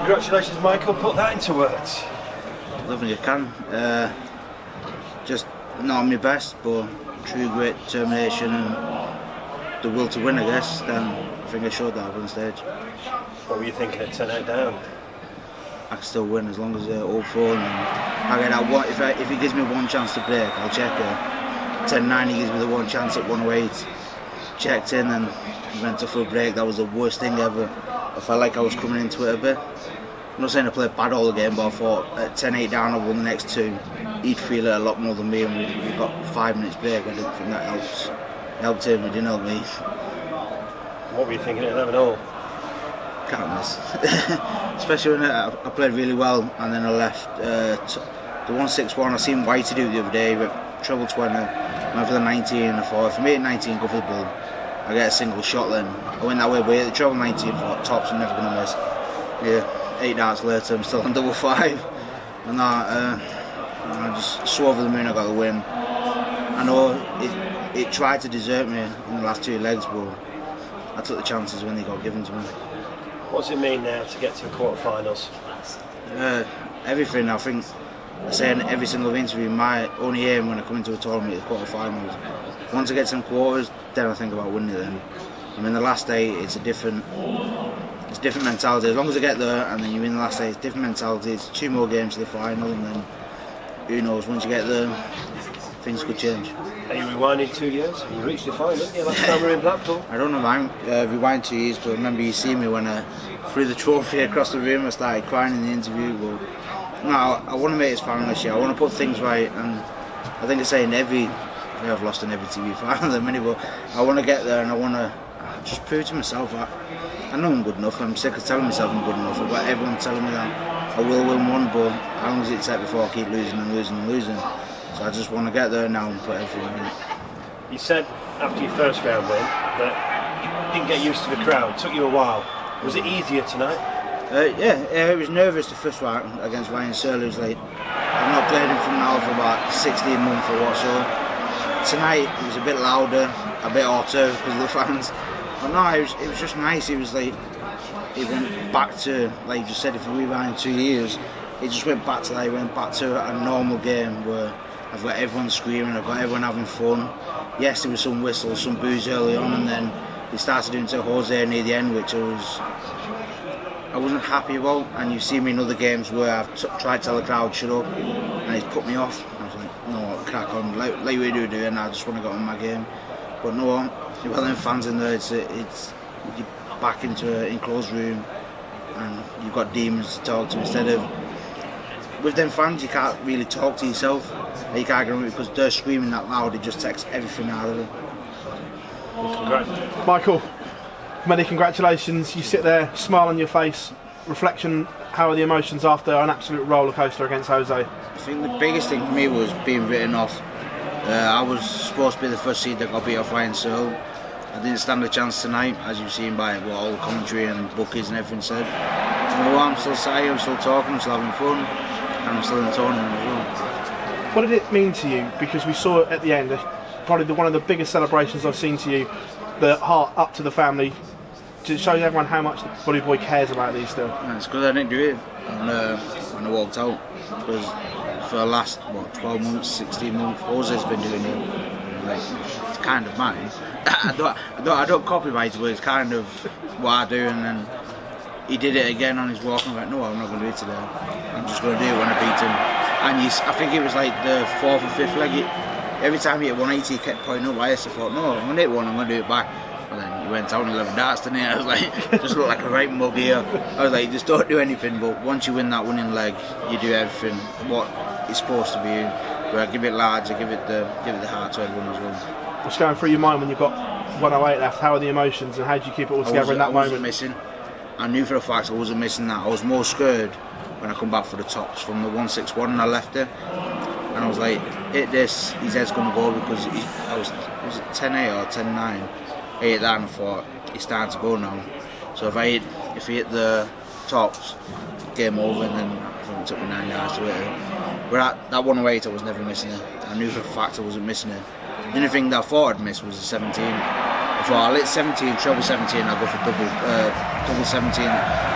Congratulations, Michael. Put that into words. Nothing you can. Just not on my best, but true grit, determination, and the will to win, I guess. Then I think I showed that up on stage. What were you thinking at 10-8 down? I can still win as long as they're all full. And I get that one. If he gives me one chance to break, I'll check it. 10-9, he gives me the one chance at 108. Checked in and went to full break. That was the worst thing ever. I felt like I was coming into it a bit. I'm not saying I played bad all the game, but I thought at 10-8 down, I won the next two. He'd feel it a lot more than me, and we got 5 minutes break. I didn't think that helped him. It didn't help me. What were you thinking at 11-all? Can't miss. Especially when I played really well, and then I left the 1-6-1. I seen Whitey do it the other day, but treble 20, went for the 19. I thought if I made it 19, go for the ball. I get a single shot then. I went that way, but the treble 19, thought tops, I'm never going to miss. Yeah, 8 darts later, I'm still on double 5. And I just swore over the moon, I got the win. I know it tried to desert me in the last 2 legs, but I took the chances when they got given to me. What does it mean now to get to the quarterfinals? Everything. I think I say in every single interview, my only aim when I come into a tournament is quarterfinals. Once I get to some quarters, then I think about winning it. Then I mean, the last day it's different mentality. As long as I get there and then you win the last day, it's different mentality. It's 2 more games to the final, and then who knows? Once you get there, things could change. Are you rewinding 2 years? You reached the final, didn't you? Last time we were in Blackpool. I don't know, man. Rewind 2 years, but I remember you seeing me when I threw the trophy across the room. I started crying in the interview. But no, I want to make this final this year. I want to put things right, and I think I say in I've lost in every TV final at the minute, but I want to get there, and I want to just prove to myself that I know I'm good enough. I'm sick of telling myself I'm good enough. I've got everyone telling me that I will win one, but how long does it take before I keep losing and losing and losing? So I just want to get there now and put everything in. You said after your first round win that you didn't get used to the crowd. It took you a while. Was it easier tonight? Yeah, it was nervous the first round against Ryan Searle. It was like, I've not played him from now for about 16 months or what, so tonight it was a bit louder, a bit hotter because of the fans. But no, it was just nice. It was like, it went back to, like you just said, if we rewind 2 years, it just went back to a normal game where I've got everyone screaming, I've got everyone having fun. Yes, there was some whistles, some boos early on, and then it started doing to Jose near the end, which I wasn't happy about. And you've seen me in other games where I've tried to tell the crowd shut up, and it's put me off. I was like, no, crack on, like we do, and I just want to get on my game. But no, you've got them fans in there. It's you're back into an enclosed room, and you've got demons to talk to instead of. With them fans, you can't really talk to yourself. You can't get on with it because they're screaming that loud. It just takes everything out of it. Congrats. Michael, many congratulations. You sit there, smile on your face. Reflection, how are the emotions after an absolute roller coaster against Jose? I think the biggest thing for me was being written off. I was supposed to be the first seed that got beat off Ryan Searle. I didn't stand a chance tonight, as you've seen by what all the commentary and bookies and everything said. You know, I'm still sat here, I'm still talking, I'm still having fun, and I'm still in the tournament as well. What did it mean to you? Because we saw it at the end, probably one of the biggest celebrations I've seen to you, the heart up to the family. It shows everyone how much the Bully Boy cares about these still. Yeah, it's because I didn't do it when I walked out. Because for the last 12 months, 16 months, Jose's been doing it. Like, it's kind of mine. I don't copyright it, but it's kind of what I do. And then he did it again on his walk, and I'm like, no, I'm not going to do it today. I'm just going to do it when I beat him. And I think it was like the 4th or 5th leg. Every time he hit 180, he kept pointing up. I thought, no, I'm going to hit one, I'm going to do it back. And then he went out and 11 darts, didn't he? I was like, just looked like a right mug here. I was like, just don't do anything. But once you win that winning leg, you do everything what it's supposed to be. Where I give it large, I give it the heart to everyone as well. What's going through your mind when you've got 108 left? How are the emotions, and how do you keep it all together in that moment? I wasn't missing. I knew for a fact I wasn't missing that. I was more scared when I come back for the tops from the 161 and I left it. And I was like, hit this, his head's going to go because was it 10-8 or 10-9? I hit that and I thought, he's starting to go now. So if he hit the tops, game over, and then I think it took me 9 yards to hit it. But at that 108, I was never missing it. I knew for a fact I wasn't missing it. The only thing that I thought I'd miss was the 17. I thought I'll hit 17, treble 17, I'll go for double 17.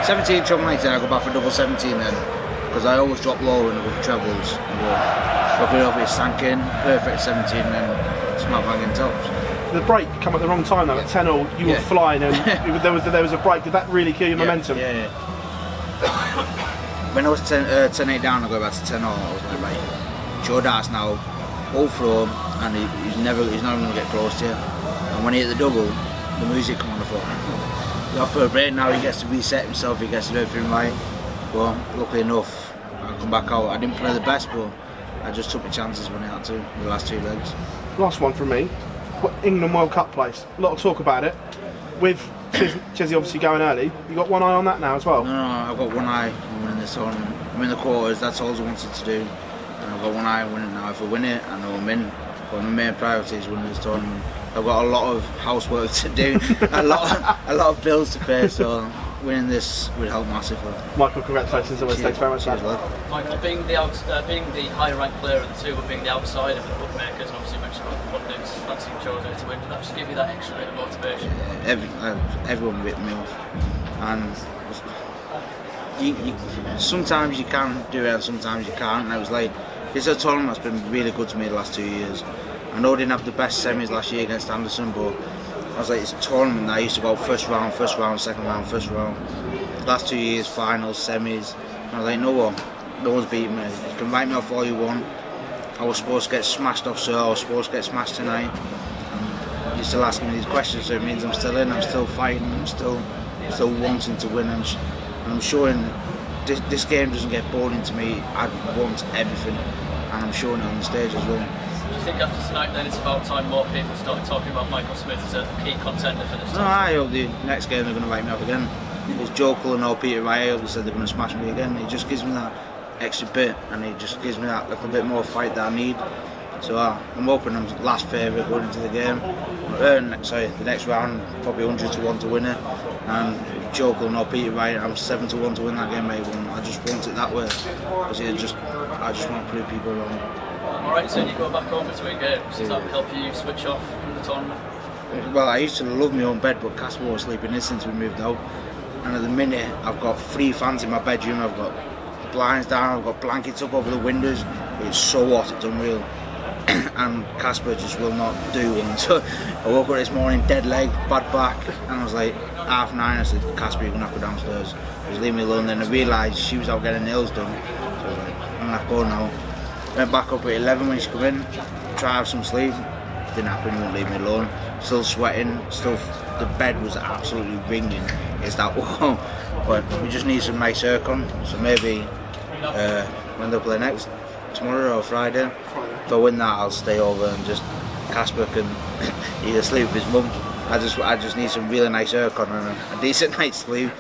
17, treble 19, I'll go back for double 17 then. Because I always drop low and I go for trebles. Look it over, it sank in, perfect 17, then smack bang in tops. The break come at the wrong time though. At 10-all, you were flying, and there was a break. Did that really kill your momentum? Yeah. When I was 10-8 down, I go back to 10-all. I was like, right, it's your darts now, all throw him, and he's not even going to get close to you. And when he hit the double, the music come on the floor. He's off for a break now. He gets to reset himself. He gets to do everything right. Well, luckily enough, I come back out. I didn't play the best, but I just took my chances when I had to. The last 2 legs. Last one from me. England World Cup place. A lot of talk about it. With Chizzy obviously going early, you got one eye on that now as well? No, I've got one eye on winning this tournament. I'm in the quarters, that's all I wanted to do. And I've got one eye on winning now. If I win it, I know I'm in. But my main priority is winning this tournament. I've got a lot of housework to do, a lot of bills to pay, so winning this would help massively. Michael, congratulations always. Thanks very much. Cheers, lad. Michael, being the higher ranked player of the two, but being the outsider of the bookmakers, and obviously you mentioned about the pundits fancying Sousa to win, did that just give you that extra bit of motivation? Everyone ripped me off, and sometimes you can do it and sometimes you can't. And I was like, this is a tournament that's been really good to me the last 2 years. I know I didn't have the best semis last year against Anderson, but I was like, it's a tournament that I used to go first round, second round, first round. The last 2 years, finals, semis. And I was like, no one's beating me. You can write me off all you want. I was supposed to get smashed off, so I was supposed to get smashed tonight. And you're still asking me these questions, so it means I'm still in, I'm still fighting, I'm still wanting to win. And I'm showing this game doesn't get boring to me. I want everything, and I'm showing it on the stage as well. Do you think after tonight then it's about time more people started talking about Michael Smith as a key contender for this No, I hope the next game they're going to write me off again. It's Joe Cullen or Peter Wright. I hope they said they're going to smash me again. It just gives me that extra bit, and it just gives me that little bit more fight that I need. So I'm hoping I'm last favourite going into the game. The next round, probably 100 to 1 to win it. And if Joe Cullen or Peter Wright, I'm 7 to 1 to win that game, maybe. I just want it that way. Because I just want to prove people wrong. Alright, so you go back home between games, does that help you switch off from the tournament? Well, I used to love my own bed, but Casper was sleeping in since we moved out. And at the minute, I've got 3 fans in my bedroom, I've got blinds down, I've got blankets up over the windows. It's so hot, it's unreal. And Casper just will not do one. So I woke up this morning, dead leg, bad back, and I was like, 9:30, I said, Casper, you're going to have to go downstairs. Just leave me alone. Then I realised she was out getting nails done. So I was like, I'm going to have to go now. Went back up at 11 when she come in, try to have some sleep. Didn't happen, he wouldn't leave me alone. Still sweating, the bed was absolutely ringing. It's that warm. But we just need some nice aircon. So maybe when they'll play next, tomorrow or Friday, if I win that, I'll stay over and just Casper can either sleep with his mum. I just need some really nice aircon and a decent night's sleep.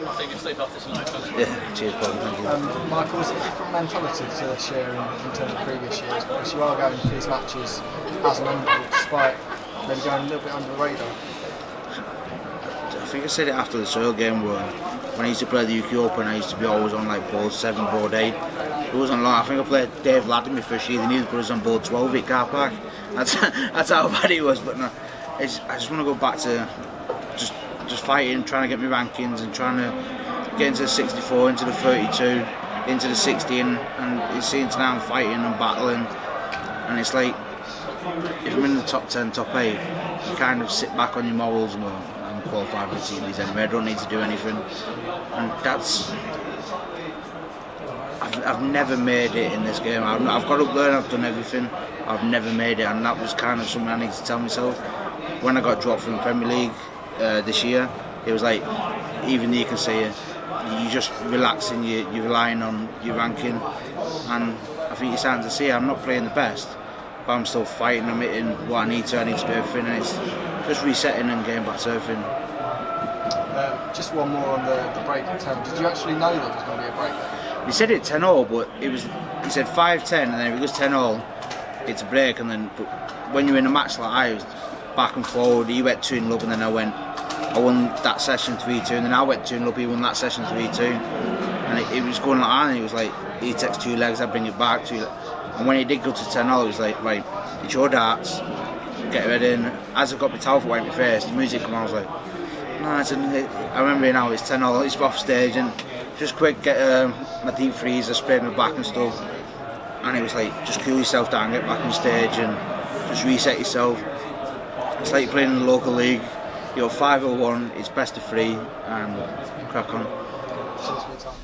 I think you'll sleep after tonight, thanks. Yeah, cheers, Paul. Thank you. Michael, is it a different mentality to this year in terms of previous years? Because you are going to these matches as an underdog, despite maybe going a little bit under the radar. I think I said it after the Seoul game where when I used to play the UK Open, I used to be always on like board 7, board 8. It wasn't long. I think I played Dave Ladd in my first year. They needed to put us on board 12 at car park. That's how bad it was. But no, I just want to go back to just fighting, trying to get my rankings and trying to get into the 64, into the 32, into the 60, and it seems now I'm fighting and battling, and it's like if I'm in the top 10, top 8, you kind of sit back on your morals and go, I'm qualified for the team anyway, I don't need to do anything. And that's I've never made it in this game. I've got up there and I've done everything. I've never made it, and that was kind of something I need to tell myself. When I got dropped from the Premier League this year, it was like, even you can say it, you're just relaxing, you're relying on your ranking, and I think you're starting to see I'm not playing the best, but I'm still fighting, I'm hitting what I need to do everything, and it's just resetting and getting back to everything. Just one more on the break at 10. Did you actually know there was going to be a break? He said it 10-all, but he said 5-10, and then if it goes 10-all, it's a break, and then but when you're in a match like I was back and forward, he went 2-0 and then I won that session 3-2, and then I went 2-0, he won that session 3-2, and it was going like that, and he was like, he takes 2 legs, I bring it back, and when he did go to 10-all, it was like, right, it's your darts, get ready, and as I got my towel for wiping my face, the music came on, I was like, nice, and I remember now it's 10-0, it's off stage, and just quick get my deep freeze, I sprayed my back and stuff, and it was like, just cool yourself down, get back on stage, and just reset yourself. It's like playing in the local league, you're 5-1, it's best of 3, and crack on. Cheers for your time.